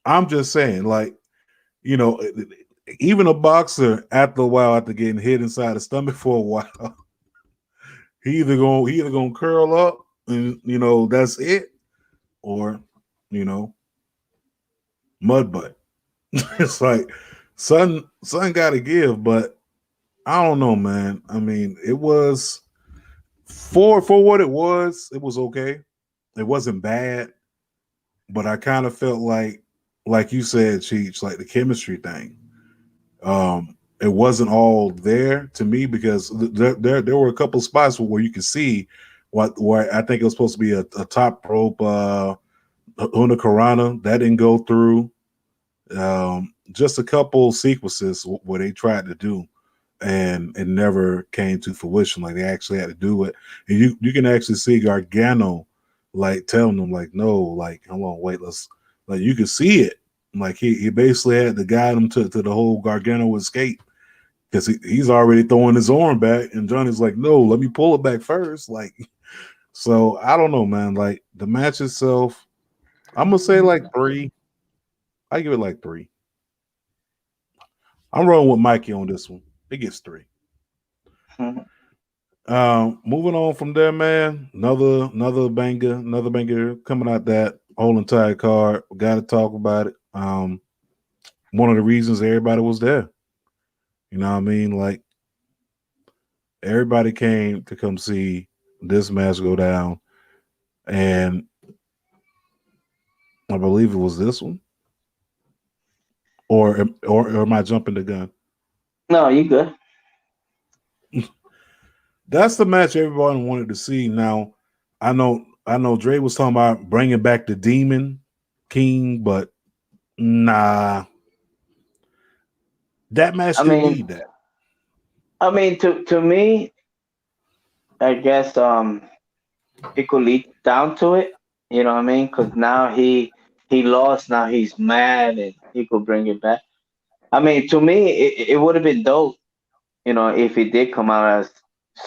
I'm just saying, like, you know, even a boxer after a while, after getting hit inside the stomach for a while, he either gonna curl up and that's it, or you know mud butt. It's like son got to give, but I don't know, man. I mean, it was for what it was. It was okay. It wasn't bad, but I kind of felt like you said, Cheech, like the chemistry thing. It wasn't all there to me because there were a couple spots where you could see where I think it was supposed to be a top rope Una Karana that didn't go through. Just a couple sequences where they tried to do, and it never came to fruition. Like they actually had to do it, and you can actually see Gargano like telling them like, no, like hold on, wait, let's, like you can see it. Like he basically had to guide him to the whole Gargano escape because he's already throwing his arm back, and Johnny's like, no, let me pull it back first. Like, so I don't know, man. Like the match itself, I'm gonna say like three. I give it like three. I'm rolling with Mikey on this one. It gets three. Moving on from there, man. Another banger coming out that whole entire card. We got to talk about it. One of the reasons everybody was there. You know what I mean? Like everybody came to come see this match go down, and I believe it was this one, or am I jumping the gun? no, you good. That's the match everybody wanted to see. Now, I know Dre was talking about bringing back the Demon King, but nah, that match I didn't mean, need that. to me, I guess it could lead down to it. You know what I mean? Because now he lost. Now he's mad, and he could bring it back. I mean, to me, it would have been dope, if he did come out as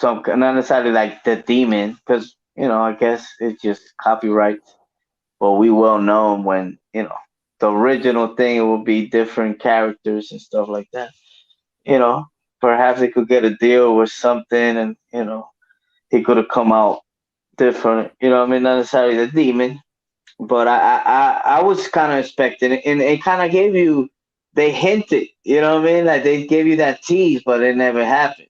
not necessarily like the demon, because I guess it's just copyrights. But we will know when the original thing, it will be different characters and stuff like that. You know, Perhaps he could get a deal with something, and he could have come out different. Not necessarily the demon, but I was kind of expecting it, and it kind of gave you. They hinted, like they gave you that tease, but it never happened.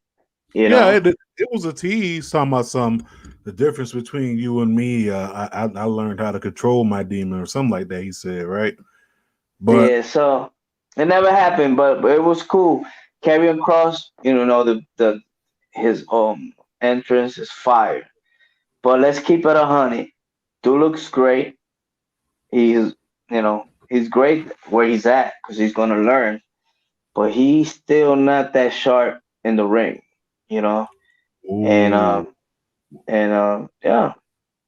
You Yeah, know. it was a tease talking about the difference between you and me. I learned how to control my demon or something like that. He said, right? But Yeah, so it never happened, but it was cool. Carrying Cross, the his entrance is fire. But let's keep it 100. Dude looks great. He's great where he's at because he's gonna learn. But he's still not that sharp. in the ring, you know, and Ooh. yeah,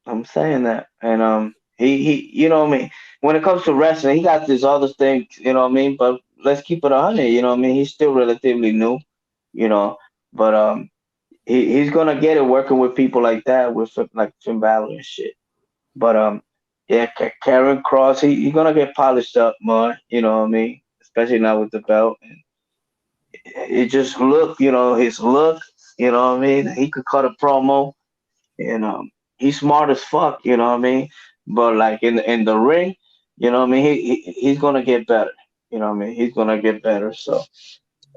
I'm saying that, and he, you know what I mean. When it comes to wrestling, he got this other thing, you know what I mean. But let's keep it 100, you know what I mean. He's still relatively new, you know, but he's gonna get it working with people like that, with like Finn Balor and shit. But yeah, Karen Cross, he gonna get polished up more, you know what I mean. Especially now with the belt, and it just look, you know, his look, you know what I mean. He could cut a promo, and he's smart as fuck, you know what I mean. But like in the ring, you know what I mean, he's gonna get better, you know what I mean. He's gonna get better. So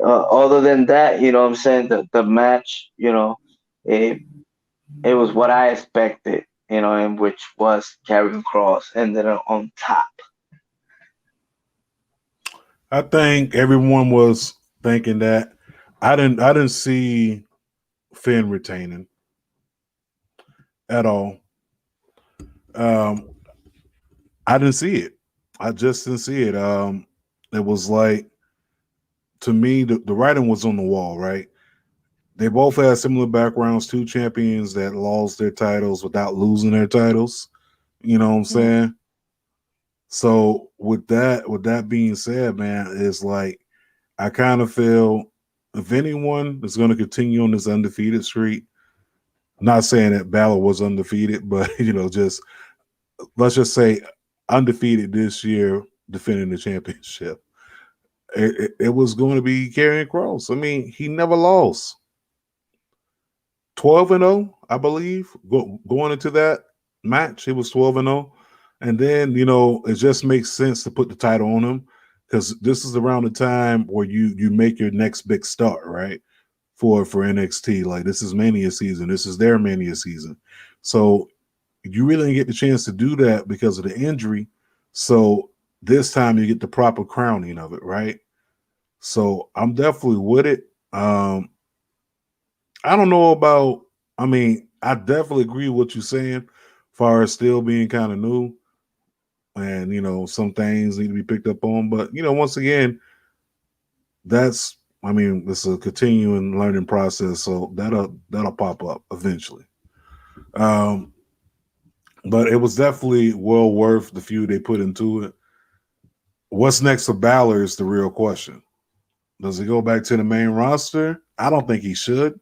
other than that, you know what I'm saying, the match, you know, it it was what I expected, you know, and which was Karrion Cross ended up on top. I think everyone was thinking that. I didn't see Finn retaining at all. Um, I didn't see it. I just didn't see it. It was like, to me, the writing was on the wall, right? They both had similar backgrounds, two champions that lost their titles without losing their titles. You know what I'm Mm. saying? So with that being said, man, it's like, I kind of feel if anyone is going to continue on this undefeated streak, not saying that Balor was undefeated, but just let's just say undefeated this year, defending the championship. It was going to be Karrion Cross. I mean, he never lost. 12-0, I believe, going into that match. He was 12-0. And then, it just makes sense to put the title on him, because this is around the time where you make your next big start, right? For NXT. Like, this is Mania season. This is their Mania season. So you really didn't get the chance to do that because of the injury. So this time you get the proper crowning of it, right? So I'm definitely with it. I don't know about. I mean, I definitely agree with what you're saying, far as still being kind of new, and some things need to be picked up on. But once again, that's. I mean, it's a continuing learning process, so that'll pop up eventually. Um, but it was definitely well worth the few they put into it. What's next for Balor is the real question. Does he go back to the main roster? I don't think he should.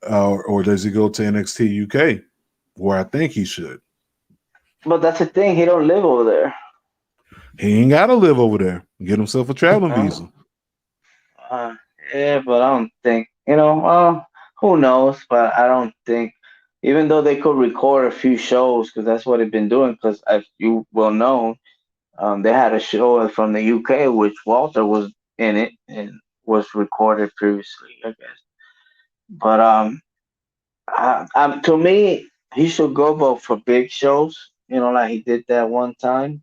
Or does he go to NXT UK, where I think he should? But that's the thing, he don't live over there. He ain't got to live over there. Get himself a traveling Uh, visa. uh, yeah, but I don't think, you know, who knows? But I don't think, even though they could record a few shows, because that's what they've been doing. Because as you well know, they had a show from the UK, which Walter was in it and was recorded previously, I guess. But to me, he should go vote for big shows. You know, like he did that one time.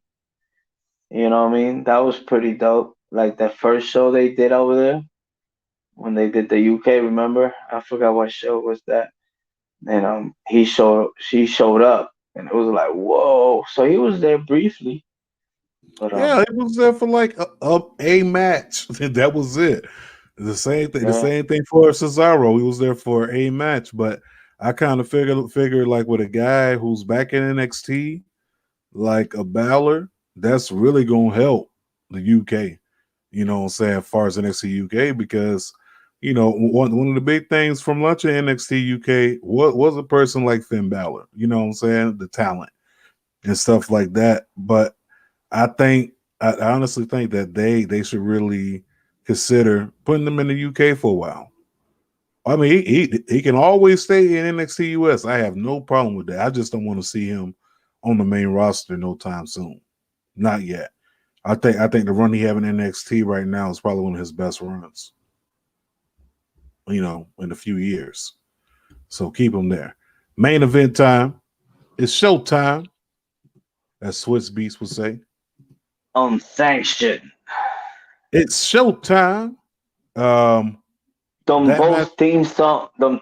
You know what I mean? That was pretty dope. Like that first show they did over there when they did the UK. Remember? I forgot what show was that. And she showed up, and it was like, whoa. So he was there briefly, but Yeah, he was there for like a match. That was it. The same thing. The yeah. same thing for Cesaro. He was there for a match, but I kind of figured like with a guy who's back in NXT, like a Balor, that's really gonna help the UK. You know what I'm saying, as far as NXT UK, because one of the big things from launching NXT UK was a person like Finn Balor. You know what I'm saying, the talent and stuff like that. But I think I honestly think that they should really consider putting them in the UK for a while. I mean, he can always stay in NXT US. I have no problem with that. I just don't want to see him on the main roster no time soon. Not yet. I think the run he have in NXT right now is probably one of his best runs. In a few years. So keep him there. Main event time. It's showtime, as Swiss Beats would say. Unsanctioned. It's showtime. Um, Them that match. both theme songs, The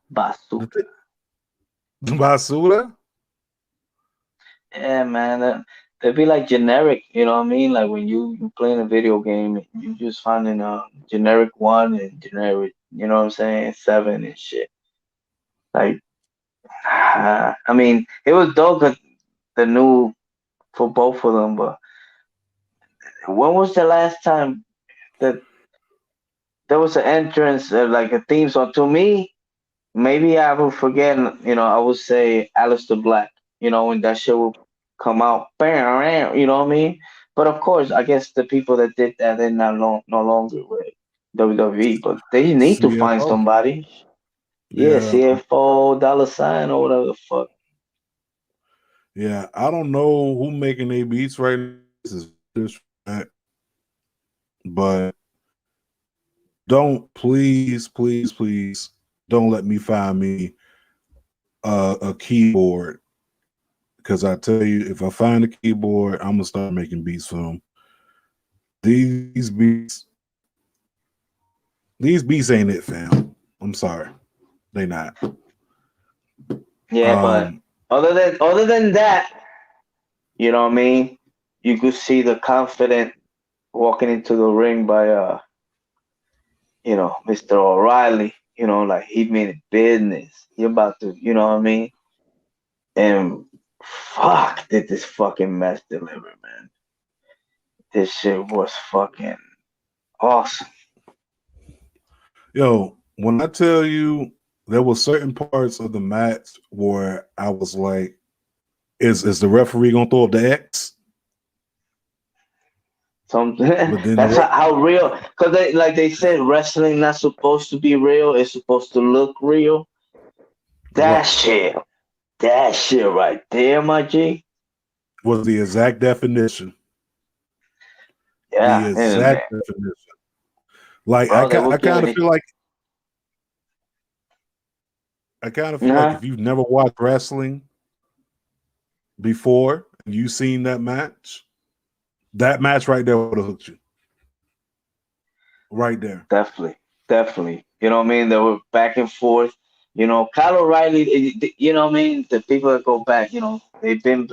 bazooka. Basura. Yeah, man. they'd be like generic, you know what I mean? Like when you playing a video game, you just finding a generic one and generic, you know what I'm saying, seven and shit. Like, I mean, it was dope the new for both of them, but when was the last time that there was an entrance, like a theme song? To me, maybe I will forget, I would say Alistair Black, when that shit will come out, bam, you know what I mean? But of course, I guess the people that did that, they're no longer with WWE, but they need to find CFO. somebody. Yeah, Yeah, CFO, dollar sign, or whatever the fuck. yeah. I don't know who making their beats right now. This is disrespect, but don't please, please, please don't let me find me a keyboard because I tell you, if I find a keyboard, I'm gonna start making beats for them. These beats, these beats ain't it, fam. I'm sorry, they not. Yeah, but Um, other than that, you know what I mean? You could see the confident walking into the ring by Mr. O'Reilly, like he made it business. He about to, you know what I mean? And fuck, did this fucking mess deliver, man. This shit was fucking awesome. yo, when I tell you there were certain parts of the match where I was like, is the referee gonna throw up the X? Something But then the that's how real, because like they said, wrestling not supposed to be real. It's supposed to look real. That right shit, that shit right there, my G. was the exact definition. The Yeah, and exact definition. Like bro, they I were kind giving of it. feel like Huh? if you've never watched wrestling before and you seen that match right there would have hooked you right there. Definitely, definitely. You know what I mean? They were back and forth. Kyle O'Reilly. You know what I mean? The people that go back, they've been,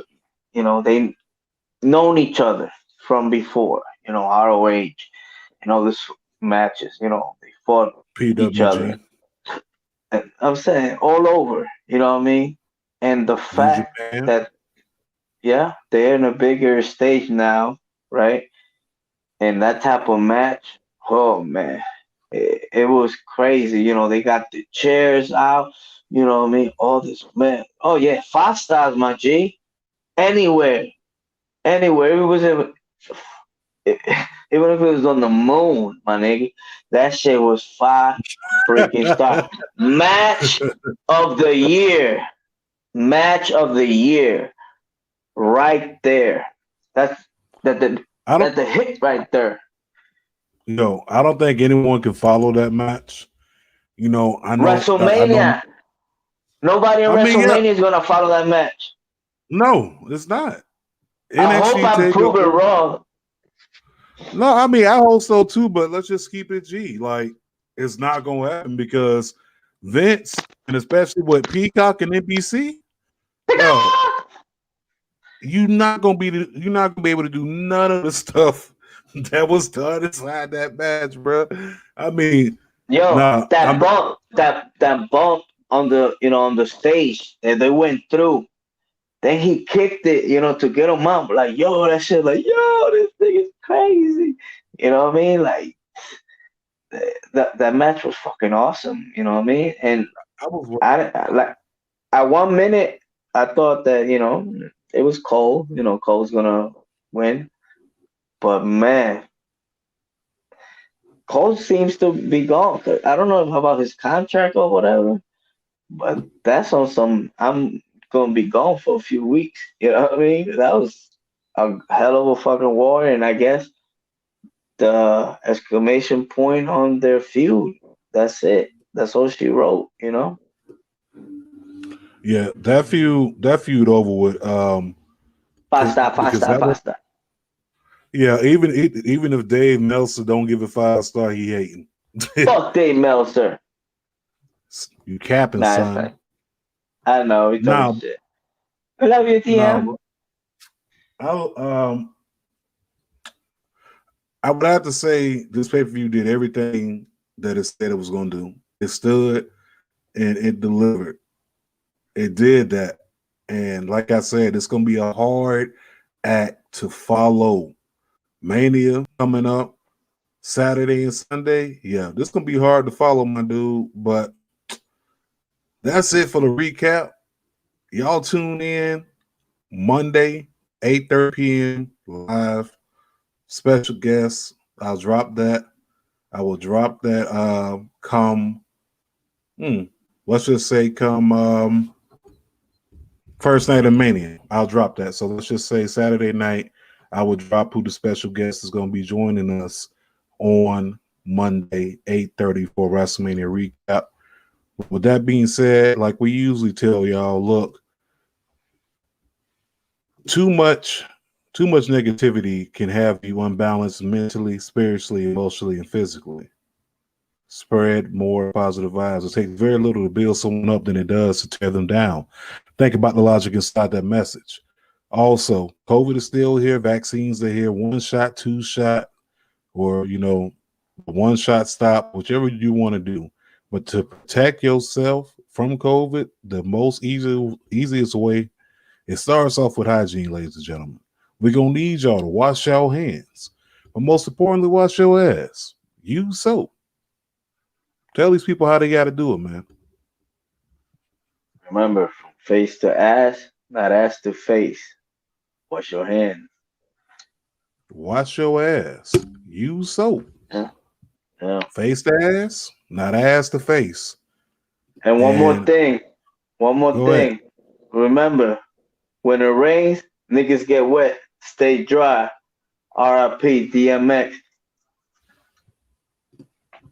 they known each other from before. ROH and all this matches. They fought each other. PWG, And I'm saying all over. You know what I mean? And the New fact Japan. that yeah, they're in a bigger stage now, right? And that type of match, oh man, it was crazy. They got the chairs out. You know what I mean? All this man. Oh yeah, 5 stars, my G. Anywhere, anywhere. It was even if it was on the moon, my nigga. That shit was 5 freaking star. Match of the year. Match of the year. Right there. That's that the I don't that the hit right there. I don't think anyone can follow that match. I know. WrestleMania. Nobody in I mean, yeah, WrestleMania is gonna follow that match. no, it's not. I hope NXT I'm proven Takeover. wrong. No, I mean I hope so too, but let's just keep it G. Like it's not gonna happen because Vince and especially with Peacock and NBC, yo, you're not gonna be able to do none of the stuff that was done inside that match, bro. I mean, Yo, nah, that bump, that bump on the stage that they went through. Then he kicked it, to get him up. Like, yo, that shit, like, yo, this thing is crazy. You know what I mean? Like, that match was fucking awesome. You know what I mean? And I was like at 1 minute, I thought that it was Cole. Cole's gonna win, but man, Cole seems to be gone. I don't know about his contract or whatever, but that's on some. I'm gonna be gone for a few weeks. You know what I mean? That was a hell of a fucking war, and I guess the exclamation point on their feud. That's it. That's all she wrote. yeah, that feud over with Pasta, because pasta, that was pasta. yeah, even if Dave Meltzer don't give it 5 star, he hating. Fuck Dave Meltzer. You capping, Nah, it's not. son. I know, he talking Nah, shit. I love you, nah, TM. I I would have to say this pay per view did everything that it said it was going to do. It stood and it delivered. It did that, and like I said, it's going to be a hard act to follow. Mania coming up Saturday and Sunday. Yeah, this gonna be hard to follow, my dude. But that's it for the recap. Y'all tune in Monday, 8:30 p.m. live. Special guest. I'll drop that. I will drop that come let's just say come first night of Mania. I'll drop that. So let's just say Saturday night, I will drop who the special guest is gonna be joining us on Monday, 8:30 for WrestleMania recap. With that being said, like we usually tell y'all, look, too much too much negativity can have you unbalanced mentally, spiritually, emotionally, and physically. Spread more positive vibes. It takes very little to build someone up than it does to tear them down. Think about the logic inside that message. Also, COVID is still here. Vaccines are here. One shot, two shot, or one shot stop, whichever you want to do. But to protect yourself from COVID, the easiest way, it starts off with hygiene, ladies and gentlemen. We're gonna need y'all to wash your hands, but most importantly, wash your ass. Use soap. Tell these people how they got to do it, man. Remember, from face to ass, not ass to face. Wash your hands. Wash your ass. Use soap. Yeah, yeah. Face to ass, not ass to face. And one more And thing. One more go ahead. thing. Remember, when it rains, niggas get wet. Stay dry. RIP DMX.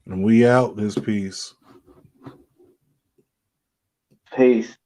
And we out this piece. Peace.